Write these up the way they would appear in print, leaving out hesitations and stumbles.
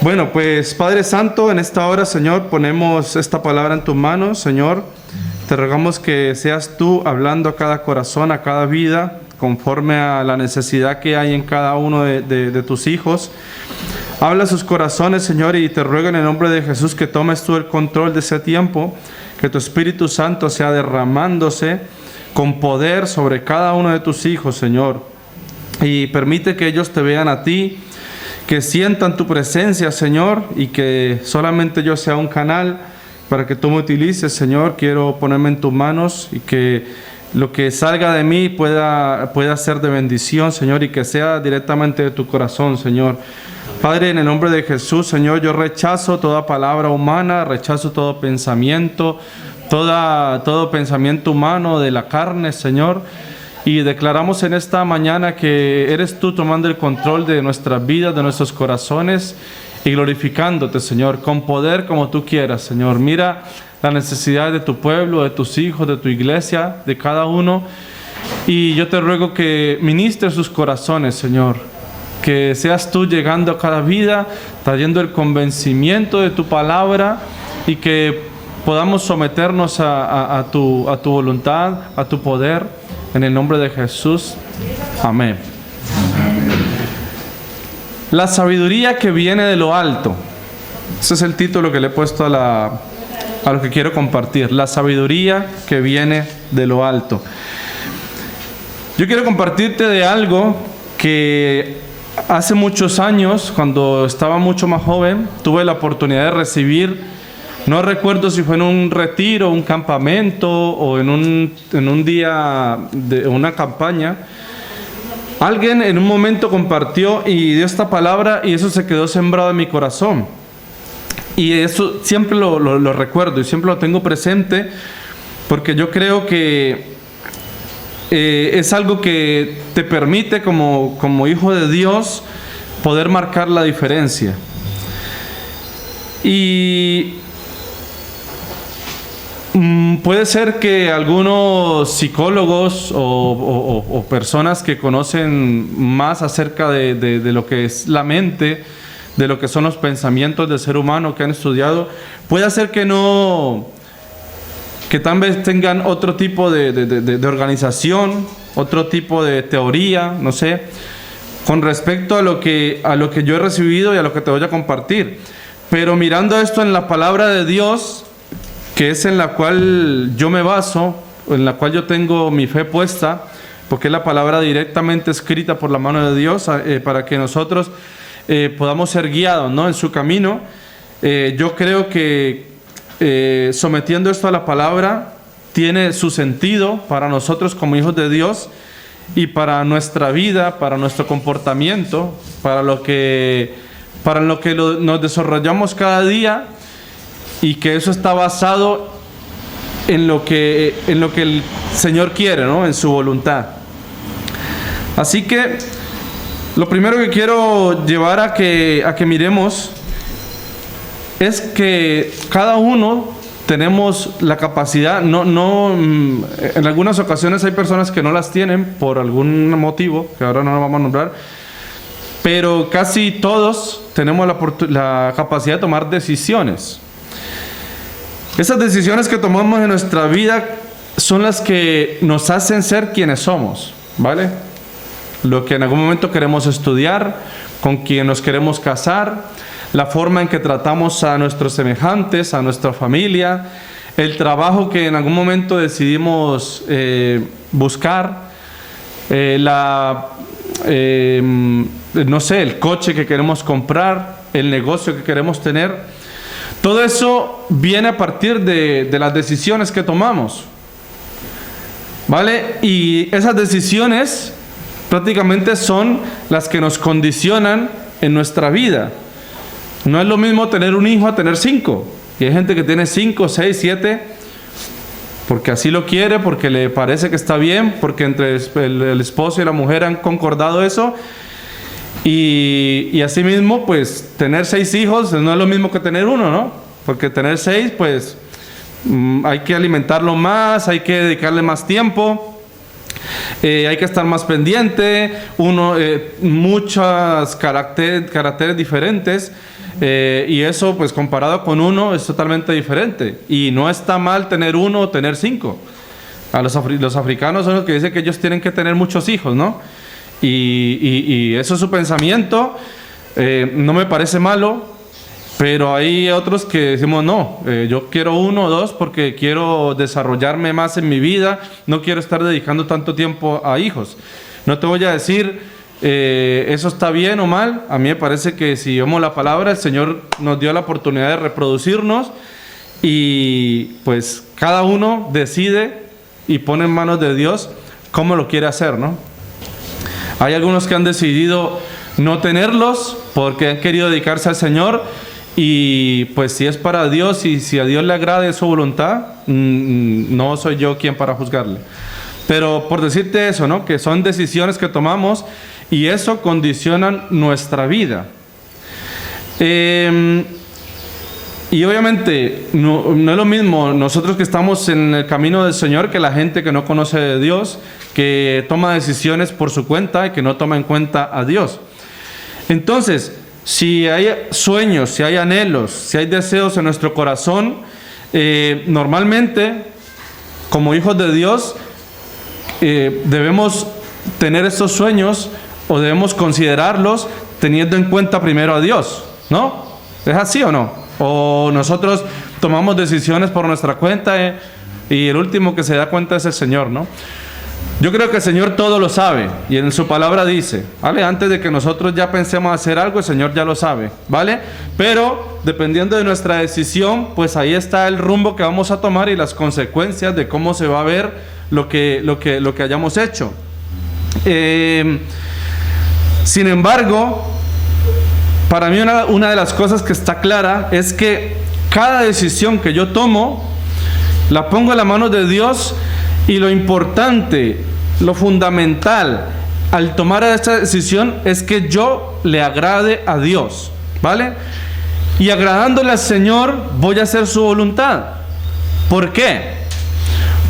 Bueno, pues Padre Santo, en esta hora, Señor, ponemos esta palabra en tus manos, Señor. Te rogamos que seas tú hablando a cada corazón, a cada vida, conforme a la necesidad que hay en cada uno de tus hijos. Habla a sus corazones, Señor, y te ruego en el nombre de Jesús que tomes tú el control de ese tiempo, que tu Espíritu Santo sea derramándose con poder sobre cada uno de tus hijos, Señor. Y permite que ellos te vean a ti, que sientan tu presencia, Señor, y que solamente yo sea un canal para que tú me utilices, Señor. Quiero ponerme en tus manos y que lo que salga de mí pueda ser de bendición, Señor, y que sea directamente de tu corazón, Señor. Padre, en el nombre de Jesús, Señor, yo rechazo toda palabra humana, rechazo todo pensamiento, todo pensamiento humano de la carne, Señor. Y declaramos en esta mañana que eres tú tomando el control de nuestras vidas, de nuestros corazones y glorificándote, Señor, con poder como tú quieras, Señor. Mira la necesidad de tu pueblo, de tus hijos, de tu iglesia, de cada uno. Y yo te ruego que ministres sus corazones, Señor. Que seas tú llegando a cada vida, trayendo el convencimiento de tu palabra y que podamos someternos a tu voluntad, a tu poder. En el nombre de Jesús. Amén. La sabiduría que viene de lo alto. Ese es el título que le he puesto a lo que quiero compartir. La sabiduría que viene de lo alto. Yo quiero compartirte de algo que hace muchos años, cuando estaba mucho más joven, tuve la oportunidad de recibir. No recuerdo si fue en un retiro, un campamento o en un día de una campaña. Alguien en un momento compartió y dio esta palabra y eso se quedó sembrado en mi corazón. Y eso siempre lo recuerdo y siempre lo tengo presente porque yo creo que es algo que te permite como hijo de Dios poder marcar la diferencia. Y puede ser que algunos psicólogos o personas que conocen más acerca de lo que es la mente, de lo que son los pensamientos del ser humano que han estudiado, puede ser que tal vez tengan otro tipo de organización, otro tipo de teoría, no sé, con respecto a lo que yo he recibido y a lo que te voy a compartir. Pero mirando esto en la palabra de Dios, que es en la cual yo me baso, en la cual yo tengo mi fe puesta, porque es la palabra directamente escrita por la mano de Dios, para que nosotros podamos ser guiados, ¿no?, en su camino. Yo creo que sometiendo esto a la palabra tiene su sentido para nosotros como hijos de Dios y para nuestra vida, para nuestro comportamiento, para lo que nos desarrollamos cada día. Y que eso está basado en lo que el Señor quiere, ¿no?, en su voluntad. Así que lo primero que quiero llevar a que miremos es que cada uno tenemos la capacidad, en algunas ocasiones hay personas que no las tienen por algún motivo, que ahora no lo vamos a nombrar, pero casi todos tenemos la capacidad de tomar decisiones. Esas decisiones que tomamos en nuestra vida son las que nos hacen ser quienes somos, ¿vale? Lo que en algún momento queremos estudiar, con quien nos queremos casar, la forma en que tratamos a nuestros semejantes, a nuestra familia, el trabajo que en algún momento decidimos buscar, no sé, el coche que queremos comprar, el negocio que queremos tener. Todo eso viene a partir de las decisiones que tomamos, ¿vale? Y esas decisiones prácticamente son las que nos condicionan en nuestra vida. No es lo mismo tener un hijo a tener 5. Y hay gente que tiene 5, 6, 7, porque así lo quiere, porque le parece que está bien, porque entre el esposo y la mujer han concordado eso. Y asimismo, pues, tener 6 hijos no es lo mismo que tener uno, ¿no? Porque tener 6, pues, hay que alimentarlo más, hay que dedicarle más tiempo. Hay que estar más pendiente, muchos caracteres diferentes, y eso pues comparado con uno es totalmente diferente. Y no está mal tener uno o tener 5. Los africanos son los que dicen que ellos tienen que tener muchos hijos, ¿no? Y eso es su pensamiento, no me parece malo, pero hay otros que decimos no, yo quiero 1 o 2 porque quiero desarrollarme más en mi vida, no quiero estar dedicando tanto tiempo a hijos. No te voy a decir eso está bien o mal. A mí me parece que si vemos la palabra, el Señor nos dio la oportunidad de reproducirnos y pues cada uno decide y pone en manos de Dios cómo lo quiere hacer, ¿no? Hay algunos que han decidido no tenerlos porque han querido dedicarse al Señor, y pues si es para Dios y si a Dios le agrade su voluntad, no soy yo quien para juzgarle. Pero por decirte eso, ¿no? Que son decisiones que tomamos y eso condiciona nuestra vida. Y obviamente no es lo mismo nosotros que estamos en el camino del Señor que la gente que no conoce de Dios, que toma decisiones por su cuenta y que no toma en cuenta a Dios. Entonces, si hay sueños, si hay anhelos, si hay deseos en nuestro corazón, normalmente, como hijos de Dios, debemos tener estos sueños o debemos considerarlos teniendo en cuenta primero a Dios, ¿no? ¿Es así o no? O nosotros tomamos decisiones por nuestra cuenta y el último que se da cuenta es el Señor, ¿no? Yo creo que el Señor todo lo sabe y en su palabra dice, ¿vale? Antes de que nosotros ya pensemos hacer algo, el Señor ya lo sabe, ¿vale? Pero dependiendo de nuestra decisión, pues ahí está el rumbo que vamos a tomar y las consecuencias de cómo se va a ver lo que hayamos hecho. Sin embargo, para mí una de las cosas que está clara es que cada decisión que yo tomo, la pongo en las manos de Dios, y lo importante, lo fundamental al tomar esta decisión es que yo le agrade a Dios, ¿vale? Y agradándole al Señor voy a hacer su voluntad. ¿Por qué?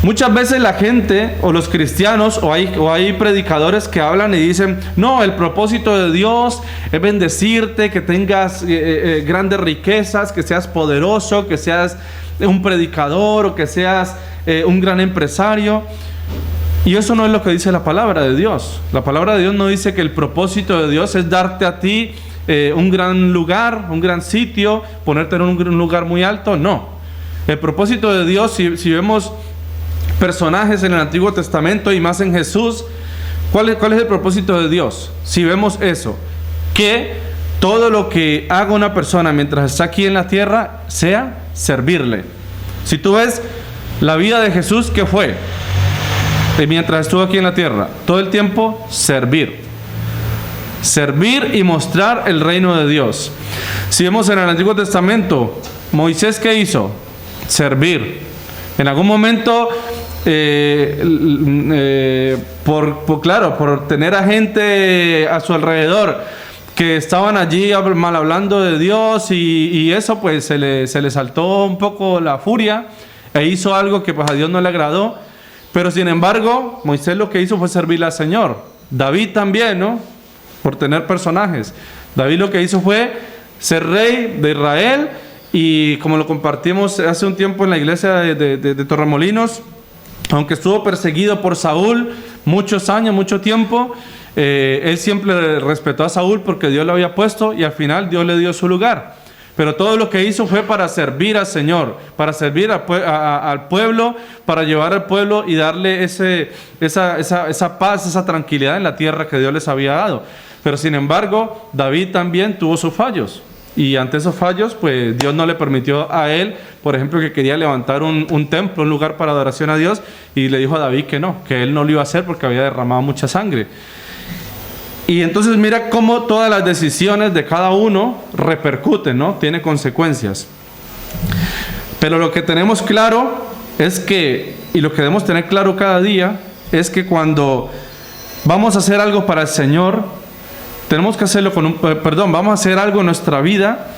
Muchas veces la gente o los cristianos o hay predicadores que hablan y dicen, no, el propósito de Dios es bendecirte, que tengas grandes riquezas, que seas poderoso, que seas un predicador o que seas un gran empresario. Y eso no es lo que dice la palabra de Dios. La palabra de Dios no dice que el propósito de Dios es darte a ti un gran lugar, un gran sitio, ponerte en un lugar muy alto. No. El propósito de Dios, si vemos personajes en el Antiguo Testamento y más en Jesús, ¿cuál es el propósito de Dios? Si vemos eso, que todo lo que haga una persona mientras está aquí en la tierra sea servirle. Si tú ves la vida de Jesús, ¿qué fue? Mientras estuvo aquí en la tierra, todo el tiempo servir y mostrar el reino de Dios. Si vemos en el Antiguo Testamento, Moisés, ¿qué hizo? Servir. En algún momento, por tener a gente a su alrededor que estaban allí mal hablando de Dios y eso, pues se le saltó un poco la furia e hizo algo que pues a Dios no le agradó. Pero sin embargo, Moisés lo que hizo fue servirle al Señor. David también, ¿no? Por tener personajes. David lo que hizo fue ser rey de Israel, y como lo compartimos hace un tiempo en la iglesia de Torremolinos, aunque estuvo perseguido por Saúl muchos años, mucho tiempo, él siempre respetó a Saúl porque Dios lo había puesto y al final Dios le dio su lugar. Pero todo lo que hizo fue para servir al Señor, para servir al pueblo, para llevar al pueblo y darle esa paz, esa tranquilidad en la tierra que Dios les había dado. Pero sin embargo, David también tuvo sus fallos. Y ante esos fallos, pues Dios no le permitió a él, por ejemplo, que quería levantar un templo, un lugar para adoración a Dios, y le dijo a David que no, que él no lo iba a hacer porque había derramado mucha sangre. Y entonces mira cómo todas las decisiones de cada uno repercuten, ¿no? Tiene consecuencias. Pero lo que tenemos claro es que, y lo que debemos tener claro cada día, es que cuando vamos a hacer algo para el Señor, tenemos que hacerlo vamos a hacer algo en nuestra vida,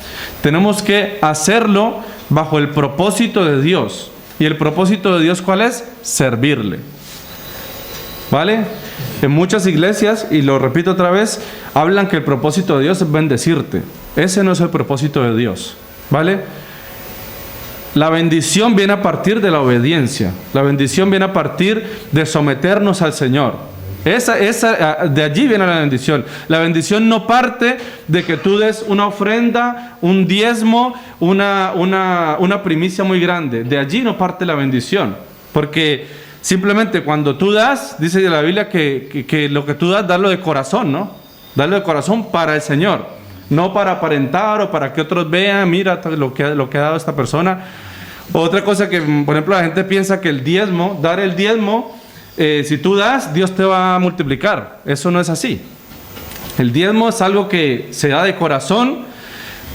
tenemos que hacerlo bajo el propósito de Dios. ¿Y el propósito de Dios cuál es? Servirle. ¿vale? En muchas iglesias, y lo repito otra vez, hablan que el propósito de Dios es bendecirte. Ese no es el propósito de Dios, ¿vale? La bendición viene a partir de la obediencia. La bendición viene a partir de someternos al Señor. De allí viene la bendición. La bendición no parte de que tú des una ofrenda, un diezmo, una primicia muy grande. De allí no parte la bendición. Porque simplemente cuando tú das, dice la Biblia que lo que tú das, darlo de corazón, ¿no? Darlo de corazón para el Señor. No para aparentar o para que otros vean, mira lo que ha dado esta persona. Otra cosa que, por ejemplo, la gente piensa que el diezmo, dar el diezmo, si tú das, Dios te va a multiplicar. Eso no es así. El diezmo es algo que se da de corazón,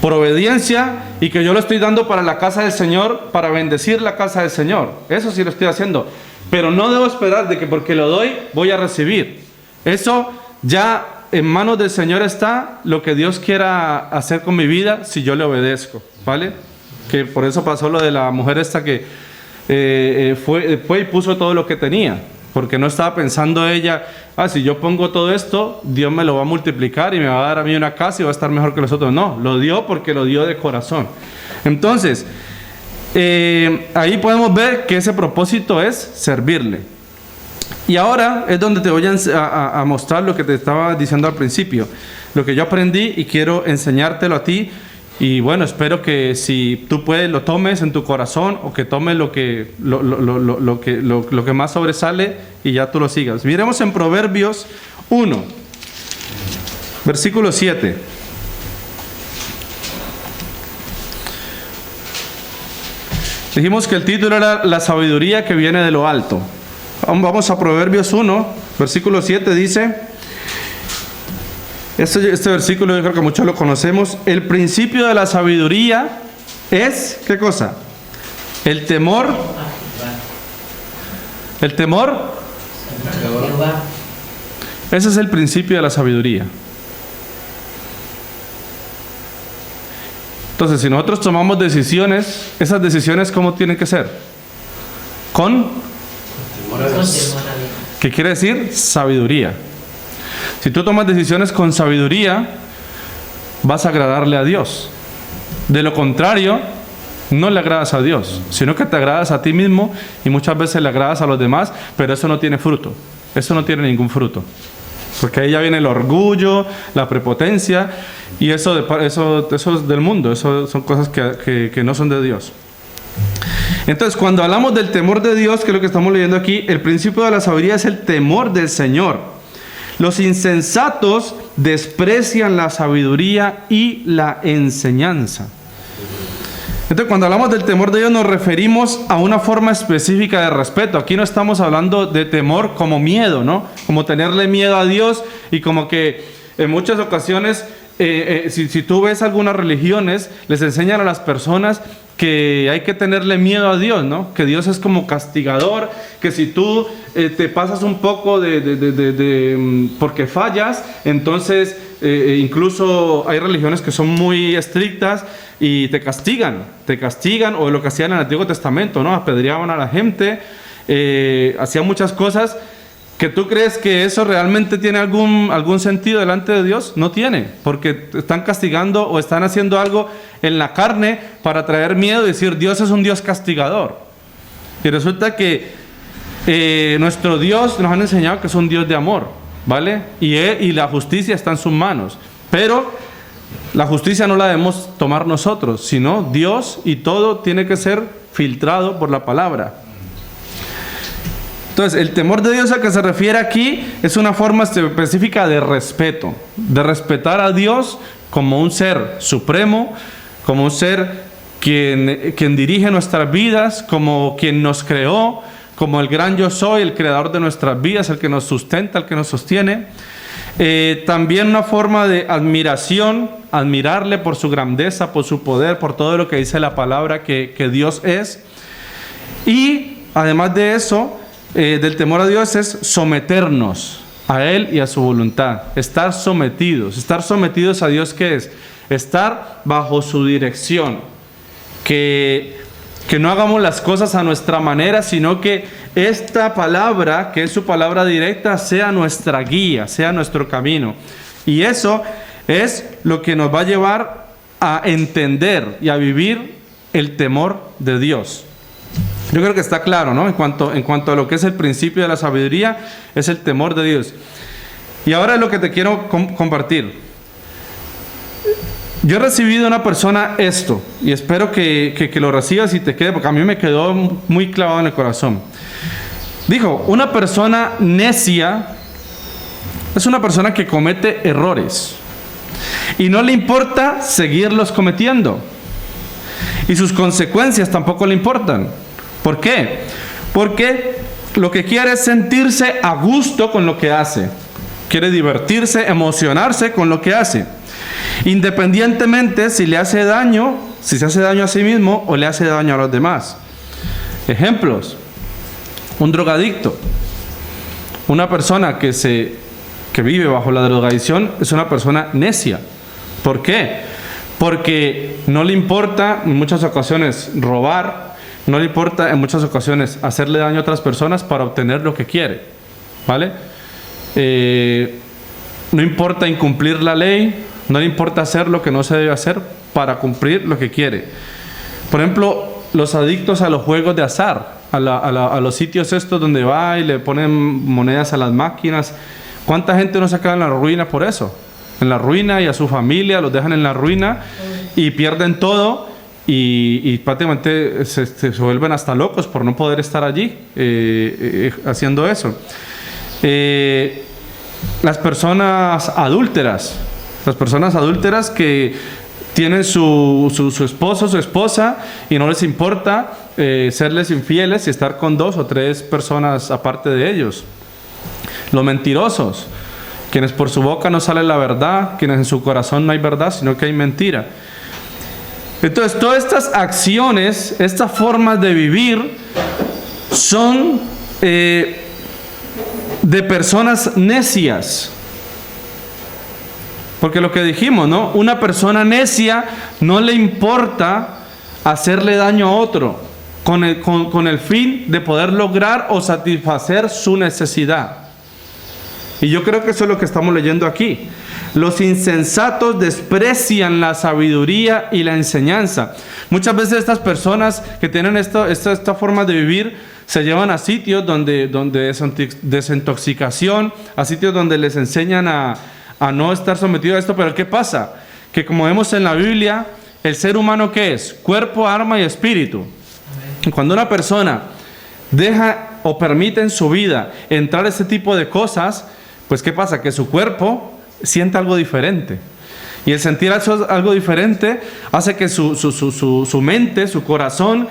por obediencia, y que yo lo estoy dando para la casa del Señor, para bendecir la casa del Señor. Eso sí lo estoy haciendo. Pero no debo esperar de que porque lo doy, voy a recibir. Eso ya en manos del Señor está lo que Dios quiera hacer con mi vida si yo le obedezco, ¿vale? Que por eso pasó lo de la mujer esta que fue y puso todo lo que tenía. Porque no estaba pensando ella, si yo pongo todo esto, Dios me lo va a multiplicar y me va a dar a mí una casa y va a estar mejor que los otros. No, lo dio porque lo dio de corazón. Entonces, ahí podemos ver que ese propósito es servirle. Y ahora es donde te voy a mostrar lo que te estaba diciendo al principio. Lo que yo aprendí y quiero enseñártelo a ti. Y bueno, espero que si tú puedes lo tomes en tu corazón o que tomes lo que más sobresale y ya tú lo sigas. Miremos en Proverbios 1, versículo 7. Dijimos que el título era La sabiduría que viene de lo alto. Vamos a Proverbios 1, versículo 7, dice... Este versículo yo creo que muchos lo conocemos. El principio de la sabiduría es, ¿qué cosa? El temor. El temor. Ese es el principio de la sabiduría. Entonces, si nosotros tomamos decisiones, esas decisiones, ¿cómo tienen que ser? Con ¿qué quiere decir? Sabiduría. Si tú tomas decisiones con sabiduría, vas a agradarle a Dios. De lo contrario, no le agradas a Dios, sino que te agradas a ti mismo y muchas veces le agradas a los demás, pero eso no tiene fruto. Eso no tiene ningún fruto. Porque ahí ya viene el orgullo, la prepotencia, y eso es del mundo. Eso son cosas que no son de Dios. Entonces, cuando hablamos del temor de Dios, que es lo que estamos leyendo aquí, el principio de la sabiduría es el temor del Señor. Los insensatos desprecian la sabiduría y la enseñanza. Entonces, cuando hablamos del temor de Dios, nos referimos a una forma específica de respeto. Aquí no estamos hablando de temor como miedo, ¿no? Como tenerle miedo a Dios y como que en muchas ocasiones, si tú ves algunas religiones, les enseñan a las personas que hay que tenerle miedo a Dios, ¿no? Que Dios es como castigador, que si tú te pasas un poco porque fallas, entonces incluso hay religiones que son muy estrictas y te castigan, o lo que hacían en el Antiguo Testamento, ¿no? Apedreaban a la gente, hacían muchas cosas. ¿Que tú crees que eso realmente tiene algún sentido delante de Dios? No tiene, porque están castigando o están haciendo algo en la carne para traer miedo y decir Dios es un Dios castigador. Y resulta que nuestro Dios nos han enseñado que es un Dios de amor, ¿vale? Y la justicia está en sus manos, pero la justicia no la debemos tomar nosotros, sino Dios, y todo tiene que ser filtrado por la palabra. Entonces, el temor de Dios al que se refiere aquí es una forma específica de respeto, de respetar a Dios como un ser supremo, como un ser quien dirige nuestras vidas, como quien nos creó, como el gran yo soy, el creador de nuestras vidas, el que nos sustenta, el que nos sostiene. También una forma de admiración, admirarle por su grandeza, por su poder, por todo lo que dice la palabra que Dios es. Y además de eso, del temor a Dios es someternos a Él y a su voluntad. Estar sometidos a Dios, ¿qué es? Estar bajo su dirección. Que que no hagamos las cosas a nuestra manera, sino que esta palabra, que es su palabra directa, sea nuestra guía, sea nuestro camino. Y eso es lo que nos va a llevar a entender y a vivir el temor de Dios. Yo creo que está claro, ¿no? En cuanto a lo que es el principio de la sabiduría, es el temor de Dios. Y ahora es lo que te quiero compartir. Yo he recibido de una persona esto, y espero que lo recibas y te quede, porque a mí me quedó muy clavado en el corazón. Dijo, una persona necia es una persona que comete errores y no le importa seguirlos cometiendo, y sus consecuencias tampoco le importan. ¿Por qué? Porque lo que quiere es sentirse a gusto con lo que hace, quiere divertirse, emocionarse con lo que hace, independientemente si le hace daño, si se hace daño a sí mismo o le hace daño a los demás. Ejemplos: un drogadicto, una persona que vive bajo la drogadicción, es una persona necia. ¿Por qué? Porque no le importa en muchas ocasiones robar, no le importa en muchas ocasiones hacerle daño a otras personas para obtener lo que quiere, ¿vale? No importa incumplir la ley, no le importa hacer lo que no se debe hacer para cumplir lo que quiere. Por ejemplo, los adictos a los juegos de azar, a los sitios estos donde va y le ponen monedas a las máquinas. ¿Cuánta gente no se acaba en la ruina por eso? En la ruina, y a su familia los dejan en la ruina y pierden todo, y prácticamente se vuelven hasta locos por no poder estar allí haciendo eso. Las personas adúlteras que tienen su esposo, su esposa, y no les importa serles infieles y estar con 2 o 3 personas aparte de ellos. Los mentirosos, quienes por su boca no sale la verdad, quienes en su corazón no hay verdad, sino que hay mentira. Entonces, todas estas acciones, estas formas de vivir, son de personas necias. Porque lo que dijimos, ¿no? Una persona necia no le importa hacerle daño a otro con el fin de poder lograr o satisfacer su necesidad. Y yo creo que eso es lo que estamos leyendo aquí. Los insensatos desprecian la sabiduría y la enseñanza. Muchas veces estas personas que tienen esta forma de vivir se llevan a sitios donde desintoxicación, a sitios donde les enseñan a no estar sometido a esto. Pero ¿qué pasa? Que como vemos en la Biblia, el ser humano, ¿qué es? Cuerpo, alma y espíritu. Y cuando una persona deja o permite en su vida entrar ese tipo de cosas, pues ¿qué pasa? Que su cuerpo siente algo diferente. Y el sentir algo diferente hace que su mente, su corazón,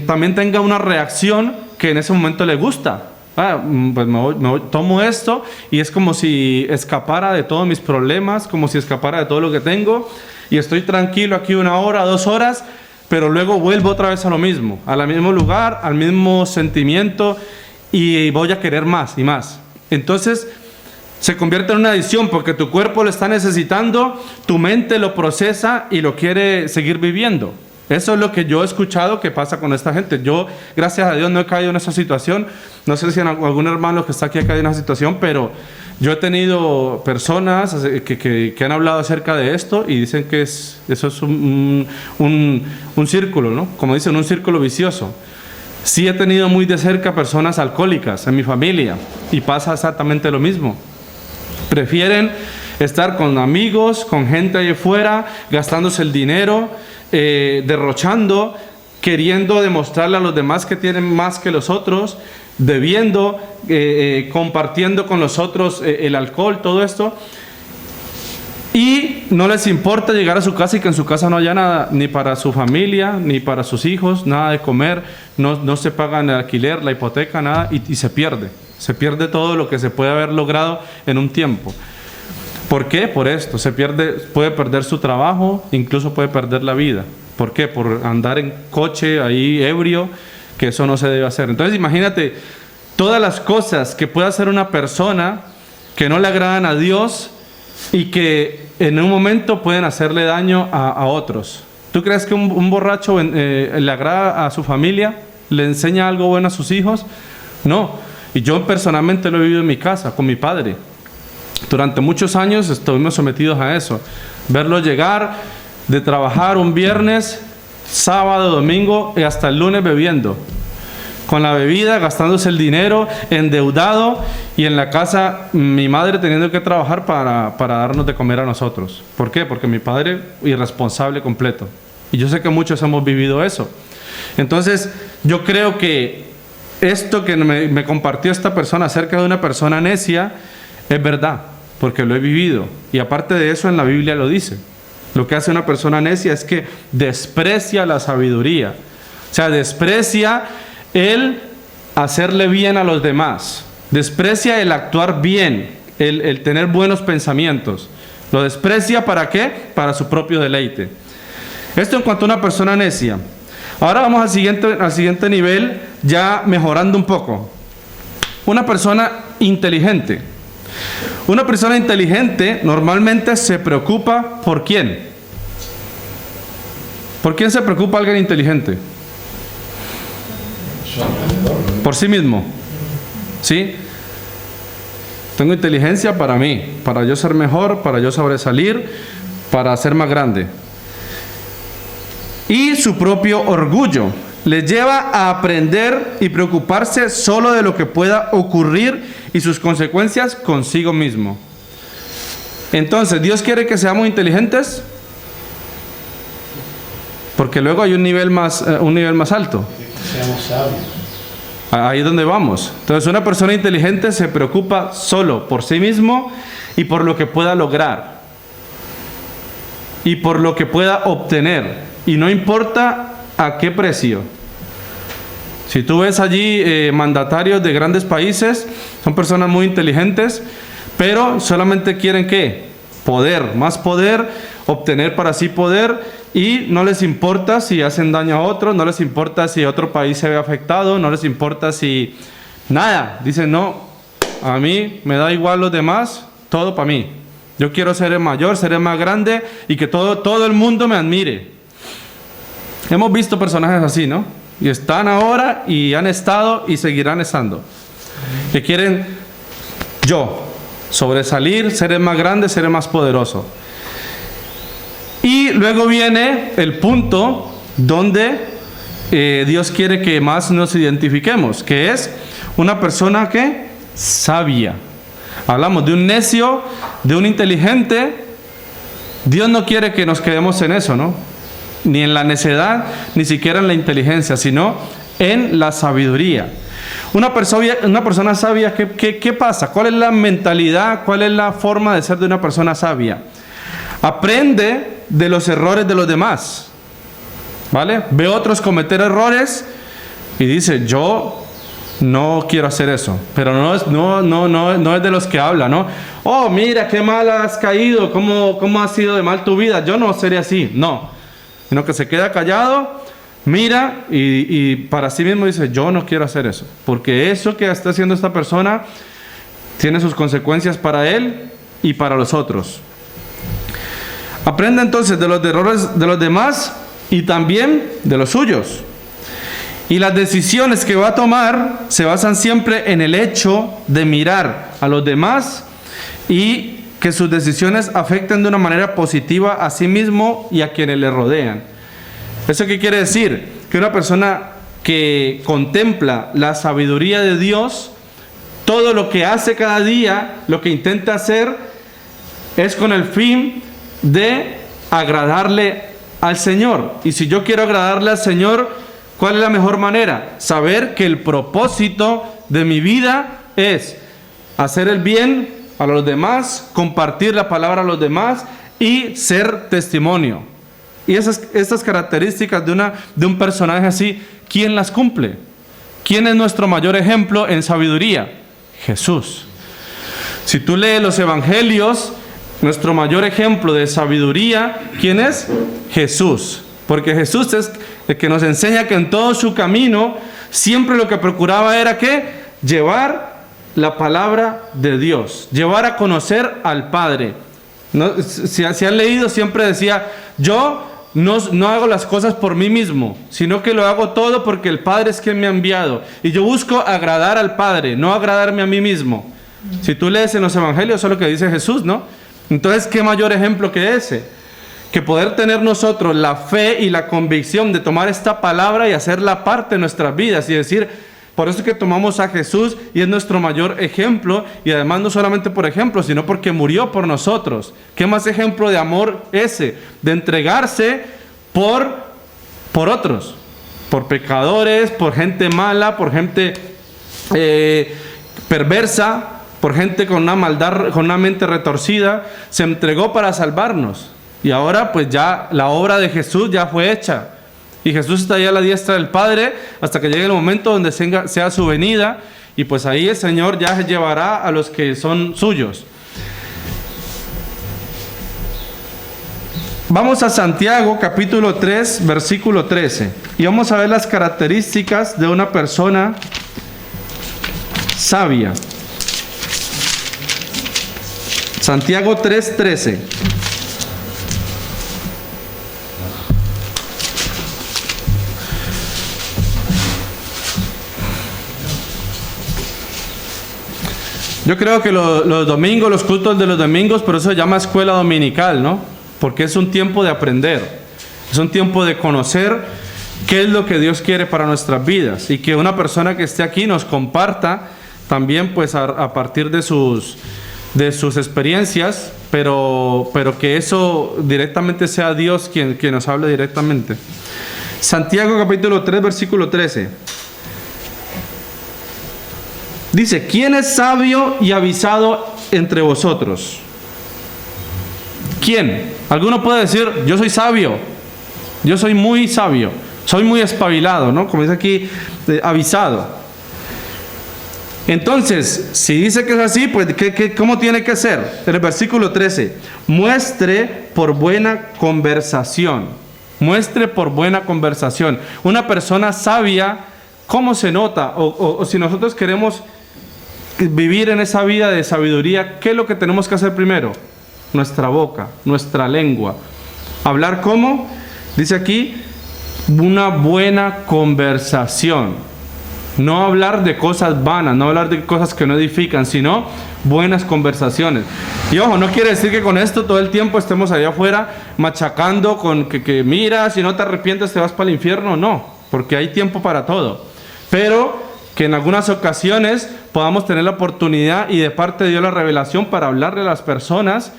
también tenga una reacción que en ese momento le gusta. Pues tomo esto y es como si escapara de todos mis problemas, como si escapara de todo lo que tengo, y estoy tranquilo aquí 1 hora, 2 horas, pero luego vuelvo otra vez a lo mismo, al mismo lugar, al mismo sentimiento, y voy a querer más y más. Entonces se convierte en una adicción, porque tu cuerpo lo está necesitando, tu mente lo procesa y lo quiere seguir viviendo. Eso es lo que yo he escuchado que pasa con esta gente. Yo, gracias a Dios, no he caído en esa situación. No sé si algún hermano que está aquí ha caído en esa situación, pero yo he tenido personas que han hablado acerca de esto y dicen que eso es un círculo, ¿no? Como dicen, un círculo vicioso. Sí he tenido muy de cerca personas alcohólicas en mi familia y pasa exactamente lo mismo. Prefieren estar con amigos, con gente ahí afuera, gastándose el dinero, derrochando, queriendo demostrarle a los demás que tienen más que los otros, bebiendo, compartiendo con los otros el alcohol, todo esto. Y no les importa llegar a su casa y que en su casa no haya nada, ni para su familia, ni para sus hijos, nada de comer, no se pagan el alquiler, la hipoteca, nada, y se pierde todo lo que se puede haber logrado en un tiempo. ¿Por qué? Por esto, puede perder su trabajo, incluso puede perder la vida. ¿Por qué? Por andar en coche ahí ebrio, que eso no se debe hacer. Entonces imagínate todas las cosas que puede hacer una persona que no le agradan a Dios y que en un momento pueden hacerle daño a otros. ¿Tú crees que un borracho le agrada a su familia? ¿Le enseña algo bueno a sus hijos? No. Y yo personalmente lo he vivido en mi casa, con mi padre. Durante muchos años estuvimos sometidos a eso. Verlo llegar de trabajar un viernes, sábado, domingo y hasta el lunes bebiendo. Con la bebida, gastándose el dinero, endeudado, y en la casa mi madre teniendo que trabajar para darnos de comer a nosotros. ¿Por qué? Porque mi padre, irresponsable completo. Y yo sé que muchos hemos vivido eso. Entonces, yo creo que esto que me compartió esta persona acerca de una persona necia es verdad, porque lo he vivido. Y aparte de eso, en la Biblia lo dice. Lo que hace una persona necia es que desprecia la sabiduría. O sea, desprecia el hacerle bien a los demás. Desprecia el actuar bien, el tener buenos pensamientos. Lo desprecia, ¿para qué? Para su propio deleite. Esto en cuanto a una persona necia. Ahora vamos al siguiente nivel, ya mejorando un poco. Una persona inteligente. Una persona inteligente normalmente se preocupa ¿por quién? ¿Por quién se preocupa alguien inteligente? Por sí mismo. ¿Sí? Tengo inteligencia para mí, para yo ser mejor, para yo sobresalir, para ser más grande. Y su propio orgullo le lleva a aprender y preocuparse solo de lo que pueda ocurrir y sus consecuencias consigo mismo. Entonces, ¿Dios quiere que seamos inteligentes? Porque luego hay un nivel más alto. Que seamos sabios. Ahí es donde vamos. Entonces, una persona inteligente se preocupa solo por sí mismo y por lo que pueda lograr y por lo que pueda obtener, y no importa a qué precio. Si tú ves allí mandatarios de grandes países, son personas muy inteligentes, pero solamente quieren ¿qué? Poder, más poder, obtener para sí poder, y no les importa si hacen daño a otros, no les importa si otro país se ve afectado, no les importa si nada. Dicen, no, a mí me da igual los demás, todo para mí. Yo quiero ser el mayor, ser el más grande y que todo el mundo me admire. Hemos visto personajes así, ¿no? Y están ahora y han estado y seguirán estando. Que quieren sobresalir, ser el más grande, ser el más poderoso. Y luego viene el punto donde Dios quiere que más nos identifiquemos, que es una persona que sabia. Hablamos de un necio, de un inteligente. Dios no quiere que nos quedemos en eso, ¿no? Ni en la necedad, ni siquiera en la inteligencia, sino en la sabiduría. Una persona sabia, ¿qué pasa? ¿Cuál es la mentalidad? ¿Cuál es la forma de ser de una persona sabia? Aprende de los errores de los demás, ¿vale? Ve a otros cometer errores y dice, yo no quiero hacer eso. Pero no es de los que habla, ¿no? Oh, mira, qué mal has caído, cómo ha sido de mal tu vida. Yo no seré así, no. Sino que se queda callado, mira y para sí mismo dice, yo no quiero hacer eso. Porque eso que está haciendo esta persona tiene sus consecuencias para él y para los otros. Aprende entonces de los errores de los demás y también de los suyos. Y las decisiones que va a tomar se basan siempre en el hecho de mirar a los demás y que sus decisiones afecten de una manera positiva a sí mismo y a quienes le rodean. ¿Eso qué quiere decir? Que una persona que contempla la sabiduría de Dios, todo lo que hace cada día, lo que intenta hacer, es con el fin de agradarle al Señor. Y si yo quiero agradarle al Señor, ¿cuál es la mejor manera? Saber que el propósito de mi vida es hacer el bien a los demás, compartir la palabra a los demás y ser testimonio. Y estas características de un personaje así, ¿quién las cumple? ¿Quién es nuestro mayor ejemplo en sabiduría? Jesús. Si tú lees los evangelios, nuestro mayor ejemplo de sabiduría, ¿quién es? Jesús. Porque Jesús es el que nos enseña que en todo su camino siempre lo que procuraba era ¿qué? Llevar la palabra de Dios, llevar a conocer al Padre. ¿No? Si han leído, siempre decía, yo no hago las cosas por mí mismo, sino que lo hago todo porque el Padre es quien me ha enviado. Y yo busco agradar al Padre, no agradarme a mí mismo. Si tú lees en los evangelios, eso es lo que dice Jesús, ¿no? Entonces, ¿qué mayor ejemplo que ese? Que poder tener nosotros la fe y la convicción de tomar esta palabra y hacerla parte de nuestras vidas y decir... Por eso es que tomamos a Jesús y es nuestro mayor ejemplo, y además no solamente por ejemplo, sino porque murió por nosotros. ¿Qué más ejemplo de amor ese? De entregarse por otros, por pecadores, por gente mala, por gente perversa, por gente con una maldad, con una mente retorcida. Se entregó para salvarnos, y ahora pues ya la obra de Jesús ya fue hecha. Y Jesús está ahí a la diestra del Padre hasta que llegue el momento donde sea su venida, y pues ahí el Señor ya se llevará a los que son suyos. Vamos a Santiago capítulo 3 versículo 13 y vamos a ver las características de una persona sabia. Santiago 3:13. Yo creo que los domingos, los cultos de los domingos, por eso se llama escuela dominical, ¿no? Porque es un tiempo de aprender, es un tiempo de conocer qué es lo que Dios quiere para nuestras vidas, y que una persona que esté aquí nos comparta también pues a partir de sus experiencias, pero que eso directamente sea Dios quien nos hable directamente. Santiago capítulo 3 versículo 13. Dice, ¿quién es sabio y avisado entre vosotros? ¿Quién? Alguno puede decir, yo soy sabio, yo soy muy sabio, soy muy espabilado, ¿no? Como dice aquí, avisado. Entonces, si dice que es así, pues ¿cómo tiene que ser? En el versículo 13, muestre por buena conversación. Muestre por buena conversación. Una persona sabia, ¿cómo se nota? O si nosotros queremos vivir en esa vida de sabiduría, ¿qué es lo que tenemos que hacer primero? Nuestra boca, nuestra lengua. ¿Hablar cómo? Dice aquí, una buena conversación. No hablar de cosas vanas, no hablar de cosas que no edifican, sino buenas conversaciones. Y ojo, no quiere decir que con esto todo el tiempo estemos allá afuera machacando con que mira, si no te arrepientes te vas para el infierno. No, porque hay tiempo para todo. Pero que en algunas ocasiones podamos tener la oportunidad y de parte de Dios la revelación para hablarle a las personas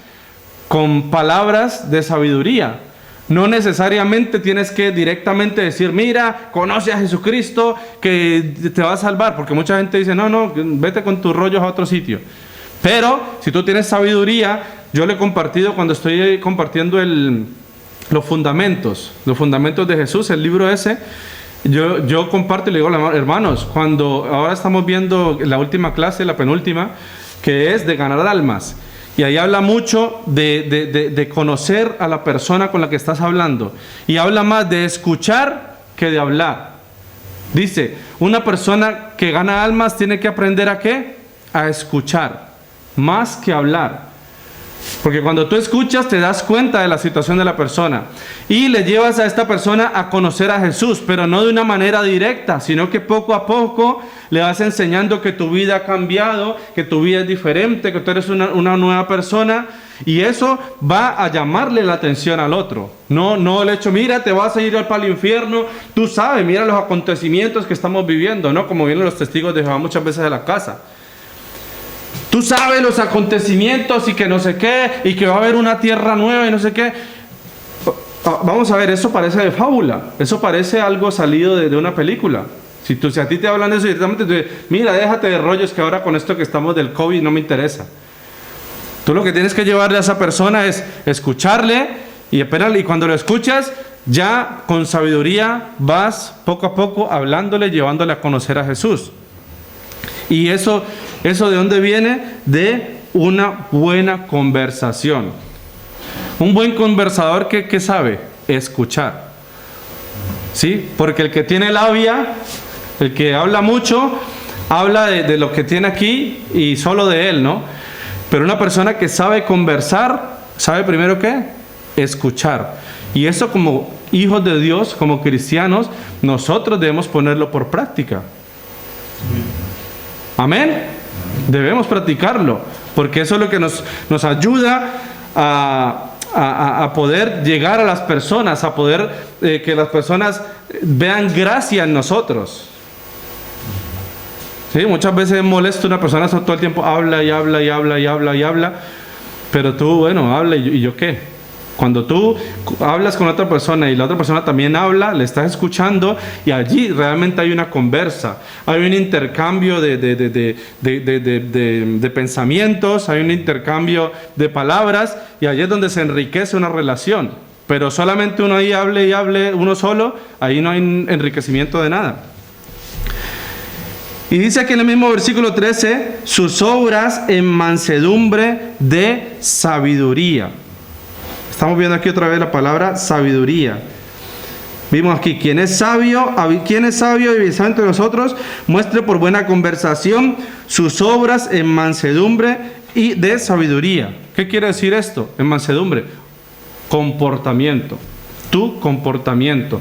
con palabras de sabiduría. No necesariamente tienes que directamente decir, mira, conoce a Jesucristo que te va a salvar, porque mucha gente dice, no, vete con tus rollos a otro sitio. Pero si tú tienes sabiduría, yo le he compartido cuando estoy compartiendo los fundamentos de Jesús, el libro ese. Yo comparto y le digo, hermanos, cuando ahora estamos viendo la última clase, la penúltima, que es de ganar almas, y ahí habla mucho de conocer a la persona con la que estás hablando, y habla más de escuchar que de hablar. Dice, una persona que gana almas tiene que aprender ¿a qué? A escuchar, más que hablar. Porque cuando tú escuchas te das cuenta de la situación de la persona y le llevas a esta persona a conocer a Jesús, pero no de una manera directa, sino que poco a poco le vas enseñando que tu vida ha cambiado, que tu vida es diferente, que tú eres una nueva persona, y eso va a llamarle la atención al otro. No el hecho, mira, te vas a ir para el infierno, tú sabes, mira los acontecimientos que estamos viviendo, ¿no? Como vienen los testigos de Jehová muchas veces de la casa. Tú sabes los acontecimientos y que no sé qué, y que va a haber una tierra nueva y no sé qué. Vamos a ver, eso parece de fábula, eso parece algo salido de una película. Si a ti te hablan de eso directamente, tú dices, mira, déjate de rollos que ahora con esto que estamos del COVID no me interesa. Tú lo que tienes que llevarle a esa persona es escucharle y cuando lo escuchas, ya con sabiduría vas poco a poco hablándole, llevándole a conocer a Jesús. Y eso ¿de dónde viene? De una buena conversación. Un buen conversador, ¿qué sabe? Escuchar. ¿Sí? Porque el que tiene labia, el que habla mucho, habla de lo que tiene aquí y solo de él, ¿no? Pero una persona que sabe conversar, ¿sabe primero qué? Escuchar. Y eso, como hijos de Dios, como cristianos, nosotros debemos ponerlo por práctica. Amén. Debemos practicarlo, porque eso es lo que nos ayuda a poder llegar a las personas, a poder que las personas vean gracia en nosotros. ¿Sí? Muchas veces es molesto una persona, todo el tiempo habla y habla y habla y habla y habla, pero tú, bueno, habla y yo qué. Cuando tú hablas con otra persona y la otra persona también habla, le estás escuchando, y allí realmente hay una conversa, hay un intercambio de pensamientos, hay un intercambio de palabras, y allí es donde se enriquece una relación. Pero solamente uno ahí hable y hable uno solo, ahí no hay enriquecimiento de nada. Y dice aquí en el mismo versículo 13, sus obras en mansedumbre de sabiduría. Estamos viendo aquí otra vez la palabra sabiduría. Vimos aquí, quien es sabio y avisado entre nosotros, muestre por buena conversación sus obras en mansedumbre y de sabiduría. ¿Qué quiere decir esto? En mansedumbre, comportamiento. Tu comportamiento.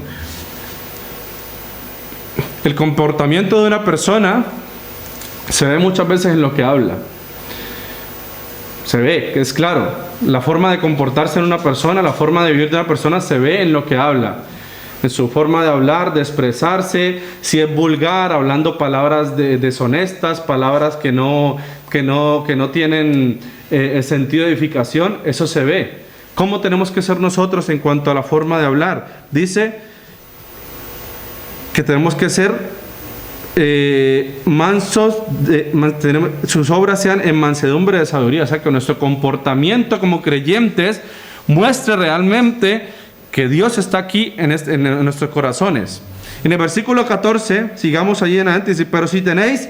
El comportamiento de una persona se ve muchas veces en lo que habla. Se ve, es claro. La forma de comportarse en una persona, la forma de vivir de una persona se ve en lo que habla. En su forma de hablar, de expresarse, si es vulgar, hablando palabras deshonestas, palabras que no tienen sentido de edificación, eso se ve. ¿Cómo tenemos que ser nosotros en cuanto a la forma de hablar? Dice que tenemos que ser mansos, sus obras sean en mansedumbre de sabiduría, o sea, que nuestro comportamiento como creyentes muestre realmente que Dios está aquí en nuestros corazones. En el versículo 14, sigamos allí en adelante, dice, pero si tenéis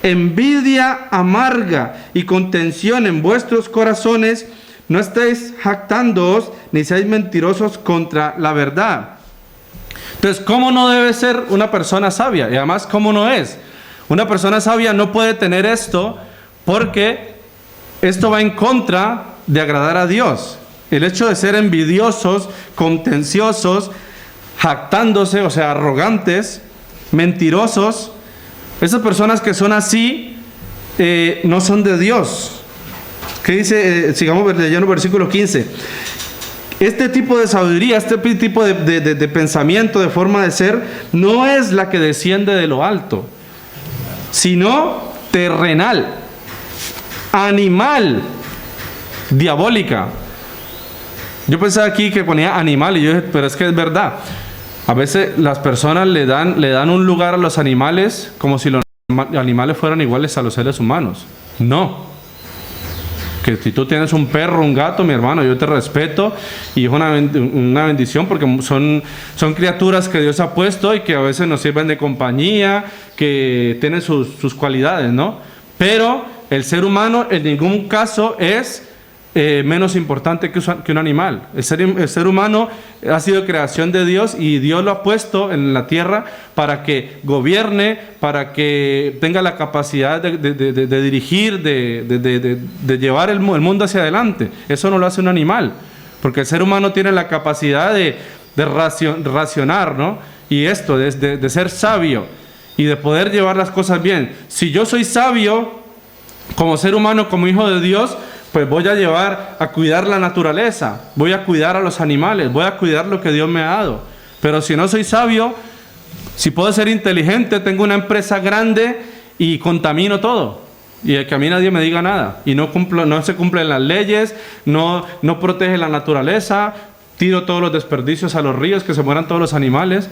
envidia amarga y contención en vuestros corazones, no estéis jactándoos ni seáis mentirosos contra la verdad. Entonces, ¿cómo no debe ser una persona sabia? Y además, ¿cómo no es? Una persona sabia no puede tener esto, porque esto va en contra de agradar a Dios. El hecho de ser envidiosos, contenciosos, jactándose, o sea, arrogantes, mentirosos, esas personas que son así, no son de Dios. ¿Qué dice? Sigamos leyendo el versículo 15. Este tipo de sabiduría, este tipo de pensamiento, de forma de ser, no es la que desciende de lo alto, sino terrenal, animal, diabólica. Yo pensaba aquí que ponía animal, y yo dije, pero es que es verdad. A veces las personas le dan un lugar a los animales como si los animales fueran iguales a los seres humanos. No. Que si tú tienes un perro, un gato, mi hermano, yo te respeto, y es una bendición, porque son criaturas que Dios ha puesto y que a veces nos sirven de compañía, que tienen sus cualidades, ¿no? Pero el ser humano en ningún caso es menos importante que un animal. El ser humano ha sido creación de Dios, y Dios lo ha puesto en la tierra para que gobierne, para que tenga la capacidad de dirigir, de llevar el mundo hacia adelante. Eso no lo hace un animal, porque el ser humano tiene la capacidad de racionar, ¿no? Y esto, de ser sabio y de poder llevar las cosas bien. Si yo soy sabio como ser humano, como hijo de Dios, pues voy a llevar a cuidar la naturaleza, voy a cuidar a los animales, voy a cuidar lo que Dios me ha dado. Pero si no soy sabio, si puedo ser inteligente, tengo una empresa grande y contamino todo, y que a mí nadie me diga nada, y no se cumplen las leyes, no protege la naturaleza, tiro todos los desperdicios a los ríos, que se mueran todos los animales.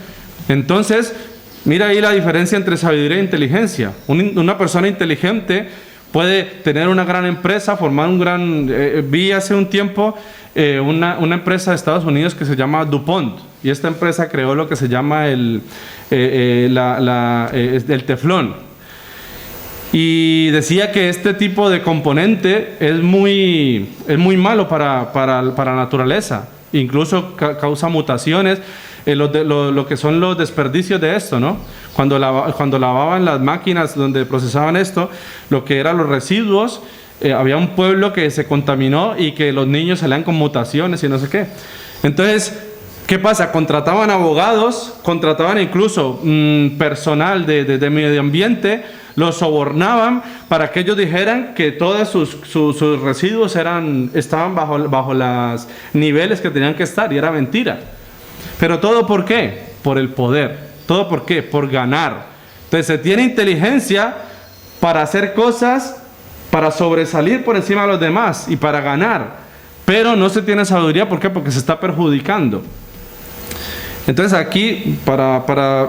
Entonces, mira ahí la diferencia entre sabiduría e inteligencia. Una persona inteligente puede tener una gran empresa, formar un gran... vi hace un tiempo una empresa de Estados Unidos que se llama DuPont, y esta empresa creó lo que se llama el teflón. Y decía que este tipo de componente es muy malo para la naturaleza. Incluso causa mutaciones. Lo que son los desperdicios de esto, ¿no? Cuando lavaban las máquinas donde procesaban esto, lo que eran los residuos, había un pueblo que se contaminó y que los niños salían con mutaciones y no sé qué. Entonces, ¿Qué pasa? Contrataban abogados, contrataban incluso personal de medio ambiente, los sobornaban para que ellos dijeran que todos sus residuos estaban bajo los niveles que tenían que estar, y era mentira. Pero ¿todo por qué? Por el poder. ¿Todo por qué? Por ganar. Entonces se tiene inteligencia para hacer cosas, para sobresalir por encima de los demás y para ganar. Pero no se tiene sabiduría, ¿por qué? Porque se está perjudicando. Entonces aquí, para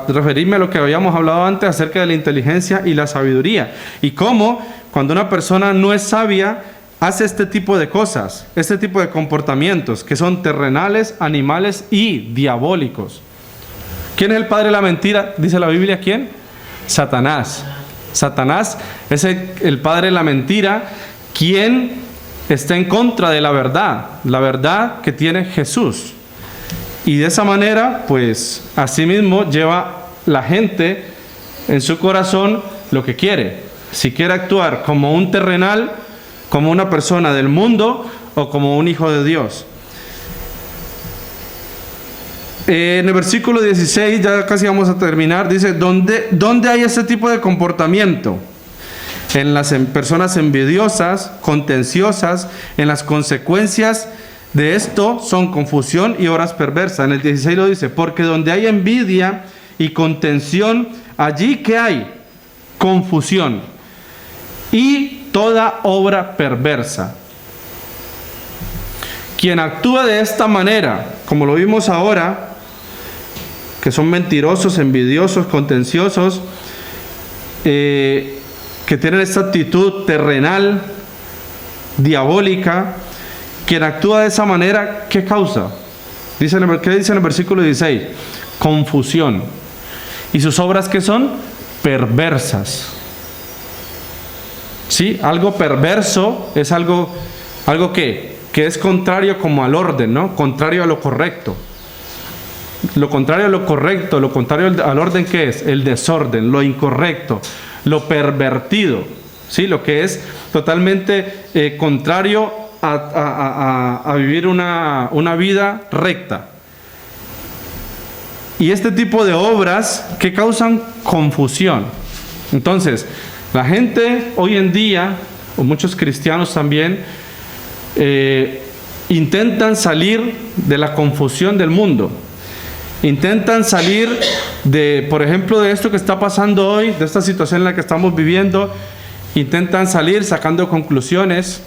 referirme a lo que habíamos hablado antes acerca de la inteligencia y la sabiduría, y cómo cuando una persona no es sabia, hace este tipo de cosas, este tipo de comportamientos, que son terrenales, animales y diabólicos. ¿Quién es el padre de la mentira? Dice la Biblia, ¿quién? Satanás. Satanás es el padre de la mentira, quien está en contra de la verdad que tiene Jesús. Y de esa manera, pues, asimismo lleva la gente en su corazón lo que quiere. Si quiere actuar como un terrenal, como una persona del mundo o como un hijo de Dios. En el versículo 16, ya casi vamos a terminar, dice, ¿dónde hay ese tipo de comportamiento? En las personas envidiosas, contenciosas, en las consecuencias de esto son confusión y obras perversas. En el 16 lo dice, porque donde hay envidia y contención, allí ¿qué hay? Confusión y toda obra perversa. Quien actúa de esta manera, como lo vimos ahora, que son mentirosos, envidiosos, contenciosos, que tienen esta actitud terrenal, diabólica, quien actúa de esa manera, ¿qué causa? ¿Qué dice en el versículo 16? Confusión. ¿Y sus obras qué son? Perversas. ¿Sí? Algo perverso es algo que es contrario como al orden, ¿no? Contrario a lo correcto. Lo contrario a lo correcto, lo contrario al orden, ¿qué es? El desorden, lo incorrecto, lo pervertido, ¿sí? Lo que es totalmente contrario a vivir una vida recta. Y este tipo de obras que causan confusión. Entonces, la gente hoy en día, o muchos cristianos también, intentan salir de la confusión del mundo. Intentan salir por ejemplo, de esto que está pasando hoy, de esta situación en la que estamos viviendo. Intentan salir sacando conclusiones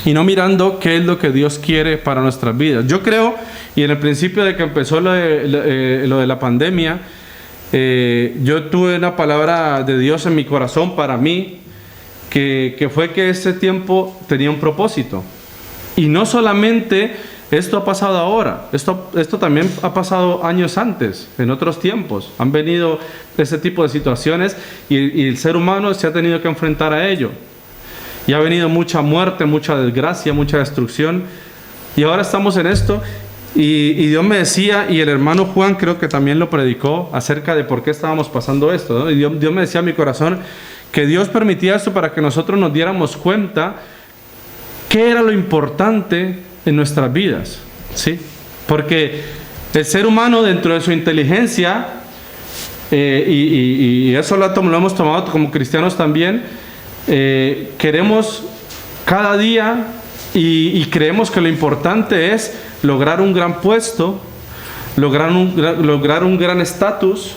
y no mirando qué es lo que Dios quiere para nuestras vidas. Yo creo, y en el principio de que empezó lo de la pandemia, yo tuve una palabra de Dios en mi corazón para mí, que fue que ese tiempo tenía un propósito. Y no solamente esto ha pasado ahora, esto también ha pasado años antes, en otros tiempos. Han venido ese tipo de situaciones y el ser humano se ha tenido que enfrentar a ello. Y ha venido mucha muerte, mucha desgracia, mucha destrucción. Y ahora estamos en esto. Y Dios me decía, y el hermano Juan creo que también lo predicó, acerca de por qué estábamos pasando esto, ¿no? Y Dios me decía en mi corazón que Dios permitía esto para que nosotros nos diéramos cuenta qué era lo importante en nuestras vidas, ¿sí? Porque el ser humano, dentro de su inteligencia, y eso lo hemos tomado como cristianos también, queremos cada día y creemos que lo importante es lograr un gran puesto, lograr un gran estatus,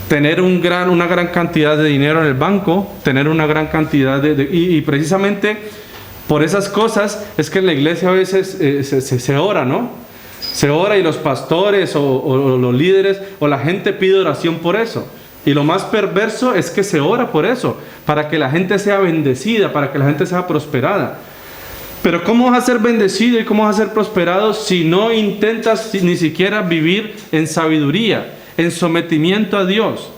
tener una gran cantidad de dinero en el banco, tener una gran cantidad y precisamente por esas cosas es que en la iglesia a veces se ora, ¿no? Se ora y los pastores o los líderes o la gente pide oración por eso. Y lo más perverso es que se ora por eso, para que la gente sea bendecida, para que la gente sea prosperada. Pero ¿cómo vas a ser bendecido y cómo vas a ser prosperado si no intentas ni siquiera vivir en sabiduría, en sometimiento a Dios?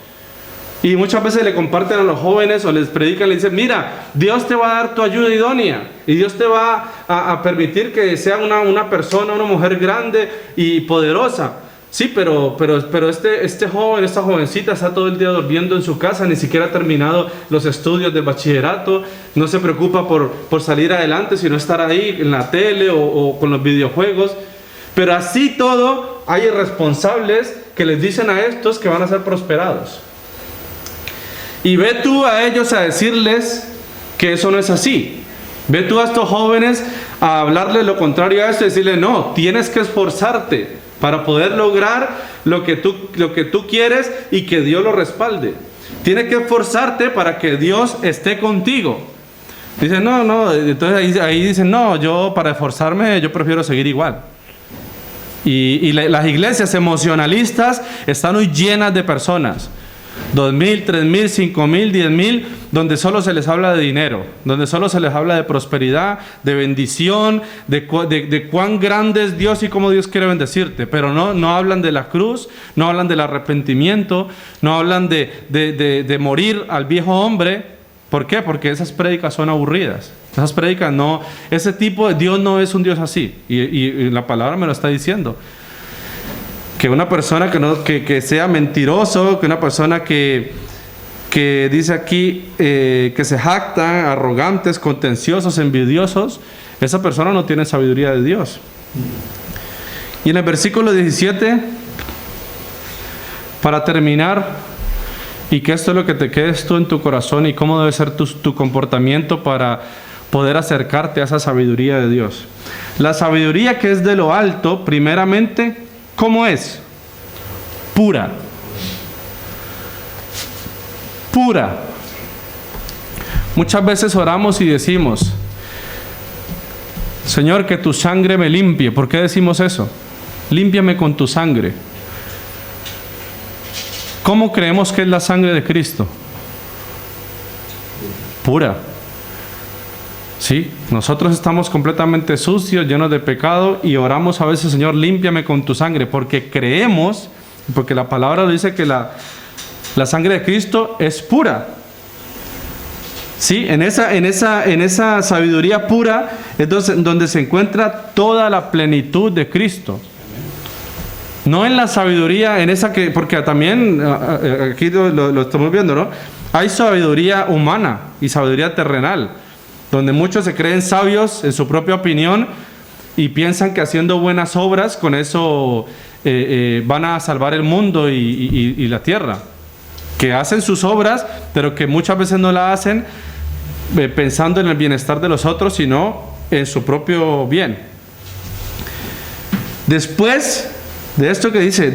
Y muchas veces le comparten a los jóvenes o les predican, le dicen, mira, Dios te va a dar tu ayuda idónea y Dios te va a permitir que sea una persona, una mujer grande y poderosa. Sí, pero este joven, esta jovencita está todo el día durmiendo en su casa, ni siquiera ha terminado los estudios del bachillerato, no se preocupa por salir adelante, sino estar ahí en la tele o con los videojuegos. Pero así todo, hay irresponsables que les dicen a estos que van a ser prosperados. Y ve tú a ellos a decirles que eso no es así. Ve tú a estos jóvenes a hablarles lo contrario a esto y decirles, no, tienes que esforzarte para poder lograr lo que tú quieres y que Dios lo respalde. Tienes que esforzarte para que Dios esté contigo. Dicen, no, entonces ahí dicen, no, yo para esforzarme, yo prefiero seguir igual. Y las iglesias emocionalistas están hoy llenas de personas. 2,000, 3,000, 5,000, 10,000, donde solo se les habla de dinero, donde solo se les habla de prosperidad, de bendición, de cuán grande es Dios y cómo Dios quiere bendecirte, pero no hablan de la cruz, no hablan del arrepentimiento, no hablan de morir al viejo hombre. ¿Por qué? Porque esas prédicas son aburridas. Esas prédicas no, ese tipo de Dios no es un Dios así, y la palabra me lo está diciendo. Que una persona que sea mentiroso, que una persona que dice aquí que se jactan, arrogantes, contenciosos, envidiosos, esa persona no tiene sabiduría de Dios. Y en el versículo 17, para terminar, y que esto es lo que te quedes tú en tu corazón y cómo debe ser tu comportamiento para poder acercarte a esa sabiduría de Dios. La sabiduría que es de lo alto, primeramente, ¿cómo es? Pura. Pura. Muchas veces oramos y decimos, Señor, que tu sangre me limpie. ¿Por qué decimos eso? Límpiame con tu sangre. ¿Cómo creemos que es la sangre de Cristo? Pura. Sí, nosotros estamos completamente sucios, llenos de pecado y oramos a veces, Señor, límpiame con tu sangre, porque creemos, porque la palabra lo dice que la sangre de Cristo es pura. Sí, en esa sabiduría pura es donde se encuentra toda la plenitud de Cristo. No en la sabiduría, en esa que, porque también, aquí lo estamos viendo, ¿no? Hay sabiduría humana y sabiduría terrenal, donde muchos se creen sabios en su propia opinión y piensan que haciendo buenas obras, con eso van a salvar el mundo y la tierra. Que hacen sus obras, pero que muchas veces no la hacen pensando en el bienestar de los otros, sino en su propio bien. Después de esto que dice,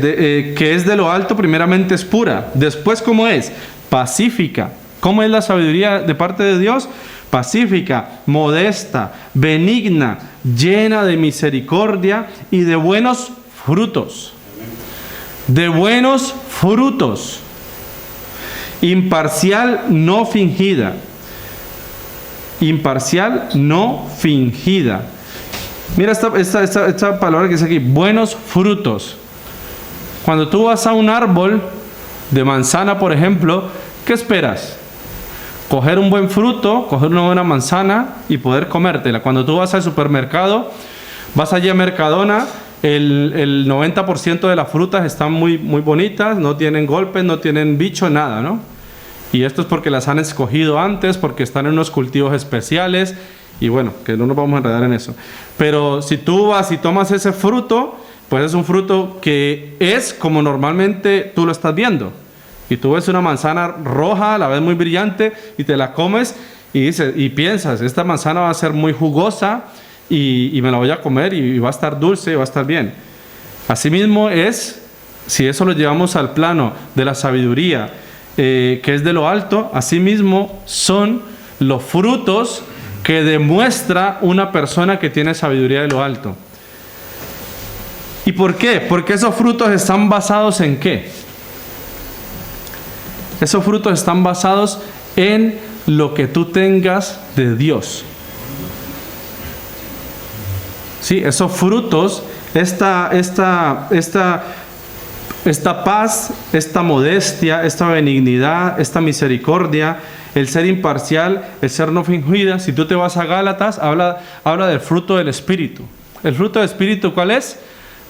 que es de lo alto, primeramente es pura. Después, ¿cómo es? Pacífica. ¿Cómo es la sabiduría de parte de Dios? Pacífica, modesta, benigna, llena de misericordia y de buenos frutos. De buenos frutos. Imparcial, no fingida. Imparcial, no fingida. Mira esta palabra que dice aquí, buenos frutos. Cuando tú vas a un árbol de manzana, por ejemplo, ¿qué esperas? Coger un buen fruto, coger una buena manzana y poder comértela. Cuando tú vas al supermercado, vas allí a Mercadona, el 90% de las frutas están muy, muy bonitas, no tienen golpes, no tienen bicho, nada, ¿no? Y esto es porque las han escogido antes, porque están en unos cultivos especiales, y bueno, que no nos vamos a enredar en eso. Pero si tú vas y tomas ese fruto, pues es un fruto que es como normalmente tú lo estás viendo. Y tú ves una manzana roja, la ves muy brillante, y te la comes y piensas, esta manzana va a ser muy jugosa y me la voy a comer y va a estar dulce y va a estar bien. Asimismo es, si eso lo llevamos al plano de la sabiduría, que es de lo alto, asimismo son los frutos que demuestra una persona que tiene sabiduría de lo alto. ¿Y por qué? Porque esos frutos están basados ¿en qué? Esos frutos están basados en lo que tú tengas de Dios. Sí, esos frutos, esta paz, esta modestia, esta benignidad, esta misericordia, el ser imparcial, el ser no fingida. Si tú te vas a Gálatas, habla del fruto del Espíritu. ¿El fruto del Espíritu cuál es?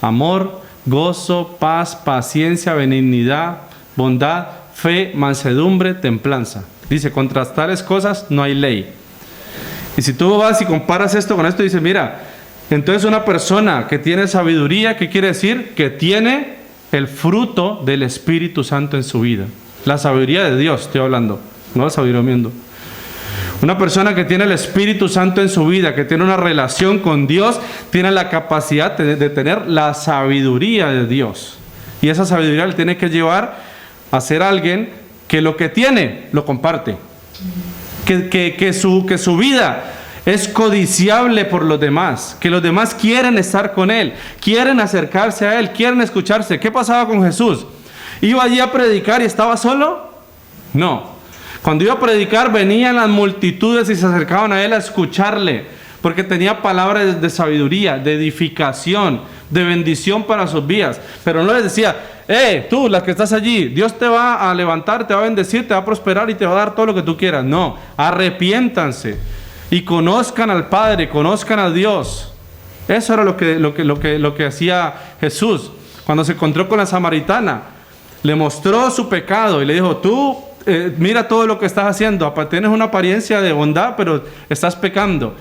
Amor, gozo, paz, paciencia, benignidad, bondad, fe, mansedumbre, templanza. Dice, contra tales cosas no hay ley. Y si tú vas y comparas esto con esto, dices, mira, Entonces una persona que tiene sabiduría, ¿qué quiere decir? Que tiene el fruto del Espíritu Santo en su vida. La sabiduría de Dios, estoy hablando, no la sabiduría del mundo. Una persona que tiene el Espíritu Santo en su vida, que tiene una relación con Dios, tiene la capacidad de tener la sabiduría de Dios. Y esa sabiduría le tiene que llevar a ser alguien que lo que tiene, lo comparte. Que su vida es codiciable por los demás, que los demás quieren estar con Él, quieren acercarse a Él, quieren escucharse. ¿Qué pasaba con Jesús? ¿Iba allí a predicar y estaba solo? No. Cuando iba a predicar venían las multitudes y se acercaban a Él a escucharle, porque tenía palabras de sabiduría, de edificación, de bendición para sus vidas. Pero no les decía, tú, la que estás allí, Dios te va a levantar, te va a bendecir, te va a prosperar y te va a dar todo lo que tú quieras. No, arrepiéntanse y conozcan al Padre, conozcan a Dios. Eso era lo que hacía Jesús. Cuando se encontró con la samaritana, le mostró su pecado y le dijo, tú, mira todo lo que estás haciendo, tienes una apariencia de bondad, pero estás pecando.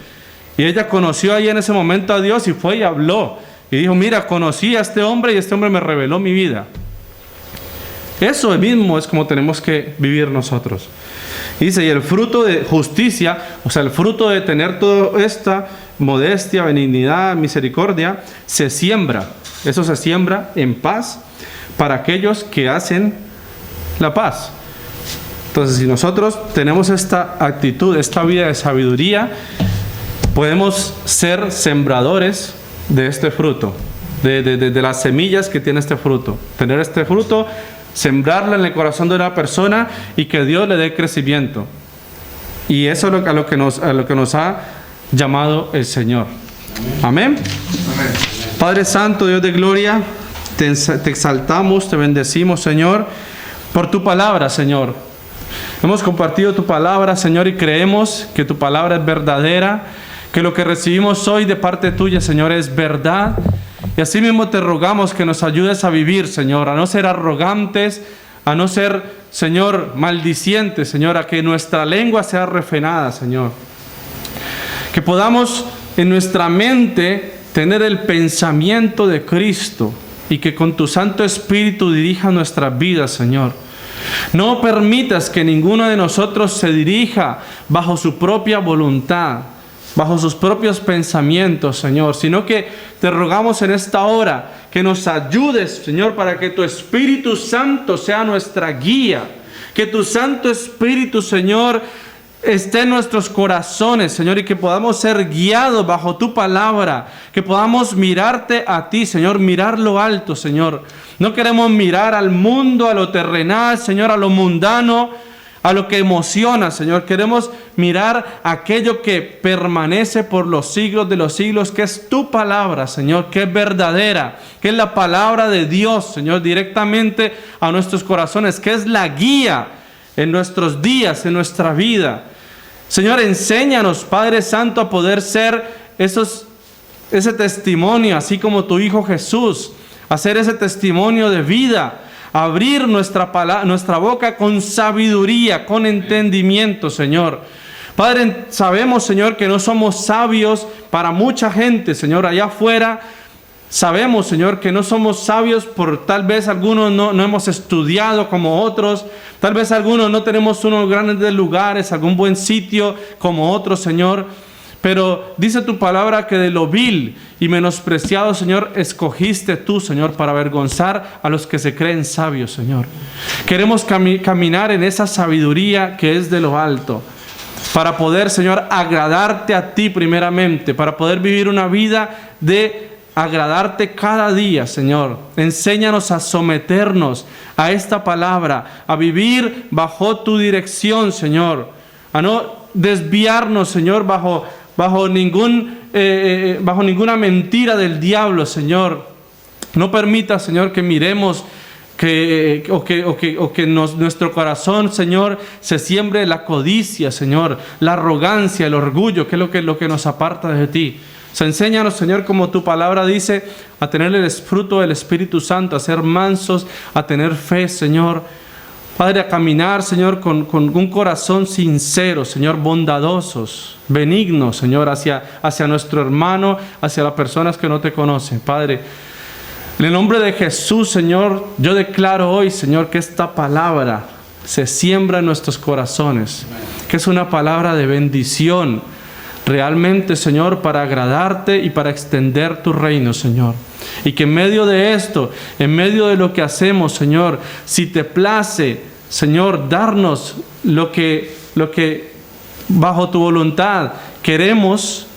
Y ella conoció ahí en ese momento a Dios y fue y habló. Y dijo, mira, conocí a este hombre y este hombre me reveló mi vida. Eso mismo es como tenemos que vivir nosotros. Dice, y el fruto de justicia, o sea, el fruto de tener toda esta modestia, benignidad, misericordia, se siembra. Eso se siembra en paz para aquellos que hacen la paz. Entonces, si nosotros tenemos esta actitud, esta vida de sabiduría, podemos ser sembradores de este fruto, de las semillas que tiene este fruto. Tener este fruto, sembrarla en el corazón de una persona y que Dios le dé crecimiento. Y eso es a lo que nos ha llamado el Señor. Amén. Amén. Padre Santo, Dios de gloria, te exaltamos, te bendecimos, Señor, por tu palabra, Señor. Hemos compartido tu palabra, Señor, y creemos que tu palabra es verdadera, que lo que recibimos hoy de parte tuya, Señor, es verdad. Y así mismo te rogamos que nos ayudes a vivir, Señor, a no ser arrogantes, a no ser, Señor, maldicientes, Señor, a que nuestra lengua sea refrenada, Señor. Que podamos en nuestra mente tener el pensamiento de Cristo y que con tu Santo Espíritu dirija nuestras vidas, Señor. No permitas que ninguno de nosotros se dirija bajo su propia voluntad, bajo sus propios pensamientos, Señor, sino que te rogamos en esta hora que nos ayudes, Señor, para que tu Espíritu Santo sea nuestra guía, que tu Santo Espíritu, Señor, esté en nuestros corazones, Señor, y que podamos ser guiados bajo tu palabra, que podamos mirarte a ti, Señor, mirar lo alto, Señor. No queremos mirar al mundo, a lo terrenal, Señor, a lo mundano, a lo que emociona, Señor. Queremos mirar aquello que permanece por los siglos de los siglos, que es tu palabra, Señor, que es verdadera, que es la palabra de Dios, Señor, directamente a nuestros corazones, que es la guía en nuestros días, en nuestra vida. Señor, enséñanos, Padre Santo, a poder ser ese testimonio, así como tu Hijo Jesús, hacer ese testimonio de vida, abrir nuestra boca con sabiduría, con entendimiento, Señor. Padre, sabemos, Señor, que no somos sabios para mucha gente, Señor, allá afuera. Sabemos, Señor, que no somos sabios por tal vez algunos no hemos estudiado como otros. Tal vez algunos no tenemos unos grandes lugares, algún buen sitio como otros, Señor. Pero dice tu palabra que de lo vil y menospreciado, Señor, escogiste tú, Señor, para avergonzar a los que se creen sabios, Señor. Queremos caminar en esa sabiduría que es de lo alto, para poder, Señor, agradarte a ti primeramente, para poder vivir una vida de agradarte cada día, Señor. Enséñanos a someternos a esta palabra, a vivir bajo tu dirección, Señor, a no desviarnos, Señor, bajo ninguna mentira del diablo, Señor. No permita, Señor, que miremos nuestro corazón, Señor, se siembre la codicia, Señor, la arrogancia, el orgullo, que es lo que nos aparta de ti. Enséñanos, Señor, como tu palabra dice, a tener el fruto del Espíritu Santo, a ser mansos, a tener fe, Señor, Padre, a caminar, Señor, con un corazón sincero, Señor, bondadosos, benignos, Señor, hacia nuestro hermano, hacia las personas que no te conocen. Padre, en el nombre de Jesús, Señor, yo declaro hoy, Señor, que esta palabra se siembra en nuestros corazones, que es una palabra de bendición, realmente, Señor, para agradarte y para extender tu reino, Señor. Y que en medio de esto, en medio de lo que hacemos, Señor, si te place, Señor, darnos lo que bajo tu voluntad queremos,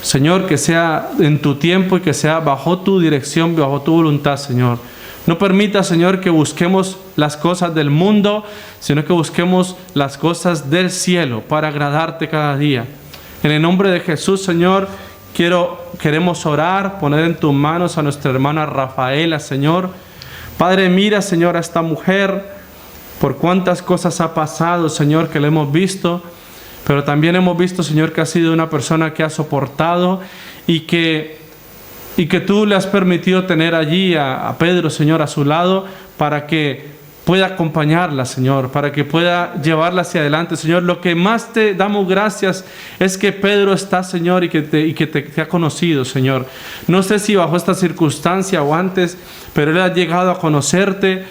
Señor, que sea en tu tiempo y que sea bajo tu dirección, bajo tu voluntad, Señor. No permita, Señor, que busquemos las cosas del mundo, sino que busquemos las cosas del cielo para agradarte cada día. En el nombre de Jesús, Señor, queremos orar, poner en tus manos a nuestra hermana Rafaela, Señor. Padre, mira, Señor, a esta mujer, por cuántas cosas ha pasado, Señor, que le hemos visto, pero también hemos visto, Señor, que ha sido una persona que ha soportado y que tú le has permitido tener allí a Pedro, Señor, a su lado, para que pueda acompañarla, Señor, para que pueda llevarla hacia adelante, Señor. Lo que más te damos gracias es que Pedro está, Señor, y que te ha conocido, Señor. No sé si bajo esta circunstancia o antes, pero él ha llegado a conocerte,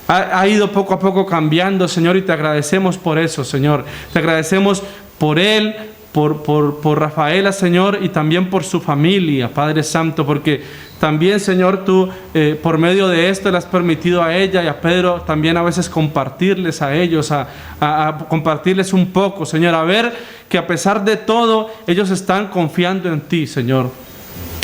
ha ido poco a poco cambiando, Señor, y te agradecemos por eso, Señor. Te agradecemos por él, por Rafaela, Señor, y también por su familia, Padre Santo, porque también, Señor, tú por medio de esto le has permitido a ella y a Pedro también a veces compartirles a ellos, a compartirles un poco, Señor, a ver que a pesar de todo ellos están confiando en ti, Señor,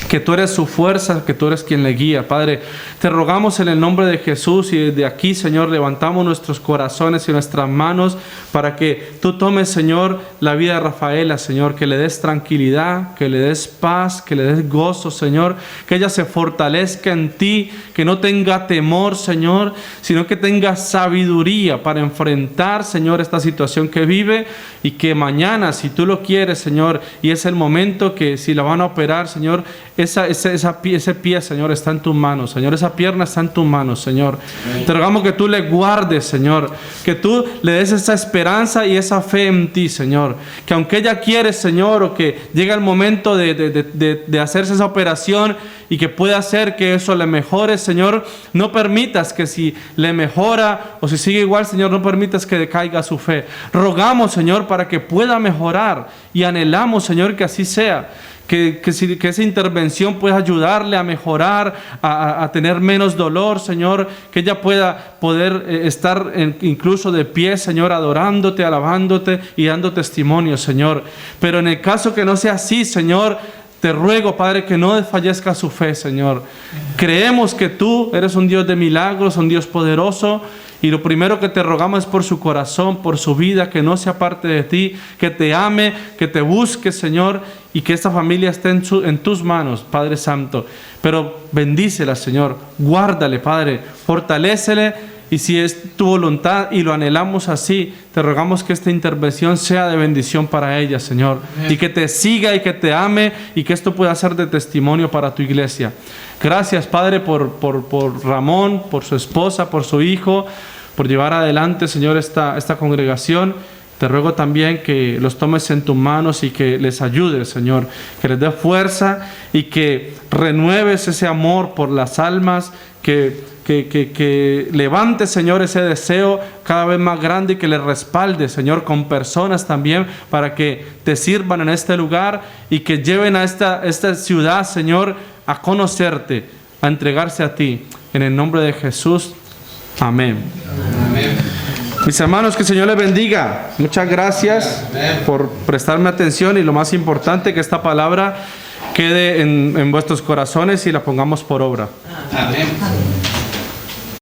que tú eres su fuerza, que tú eres quien le guía. Padre, te rogamos en el nombre de Jesús, y desde aquí, Señor, levantamos nuestros corazones y nuestras manos para que tú tomes, Señor, la vida de Rafaela, Señor, que le des tranquilidad, que le des paz, que le des gozo, Señor, que ella se fortalezca en ti, que no tenga temor, Señor, sino que tenga sabiduría para enfrentar, Señor, esta situación que vive, y que mañana, si tú lo quieres, Señor, y es el momento que si la van a operar, Señor, ese pie, Señor, está en tus manos, Señor. Esa pierna está en tus manos, Señor. Te rogamos que tú le guardes, Señor. Que tú le des esa esperanza y esa fe en ti, Señor. Que aunque ella quiere, Señor, o que llegue el momento de hacerse esa operación y que pueda hacer que eso le mejore, Señor, no permitas que si le mejora o si sigue igual, Señor, no permitas que decaiga su fe. Rogamos, Señor, para que pueda mejorar, y anhelamos, Señor, que así sea. Que esa intervención pueda ayudarle a mejorar, a tener menos dolor, Señor, que ella pueda poder estar incluso de pie, Señor, adorándote, alabándote y dando testimonio, Señor. Pero en el caso que no sea así, Señor, te ruego, Padre, que no desfallezca su fe, Señor. Creemos que tú eres un Dios de milagros, un Dios poderoso, y lo primero que te rogamos es por su corazón, por su vida, que no se aparte de ti, que te ame, que te busque, Señor, y que esta familia esté en tus manos, Padre Santo. Pero bendícela, Señor, guárdale, Padre, fortalécele, y si es tu voluntad y lo anhelamos así, te rogamos que esta intervención sea de bendición para ella, Señor. Amén. Y que te siga y que te ame, y que esto pueda ser de testimonio para tu iglesia. Gracias, Padre, por Ramón, por su esposa, por su hijo, por llevar adelante, Señor, esta congregación. Te ruego también que los tomes en tus manos y que les ayudes, Señor, que les dé fuerza y que renueves ese amor por las almas, que levante, Señor, ese deseo cada vez más grande, y que le respalde, Señor, con personas también para que te sirvan en este lugar y que lleven a esta ciudad, Señor, a conocerte, a entregarse a ti. En el nombre de Jesús, amén. Amén. Mis hermanos, que el Señor les bendiga. Muchas gracias por prestarme atención, y lo más importante, que esta palabra quede en vuestros corazones y la pongamos por obra. Amén.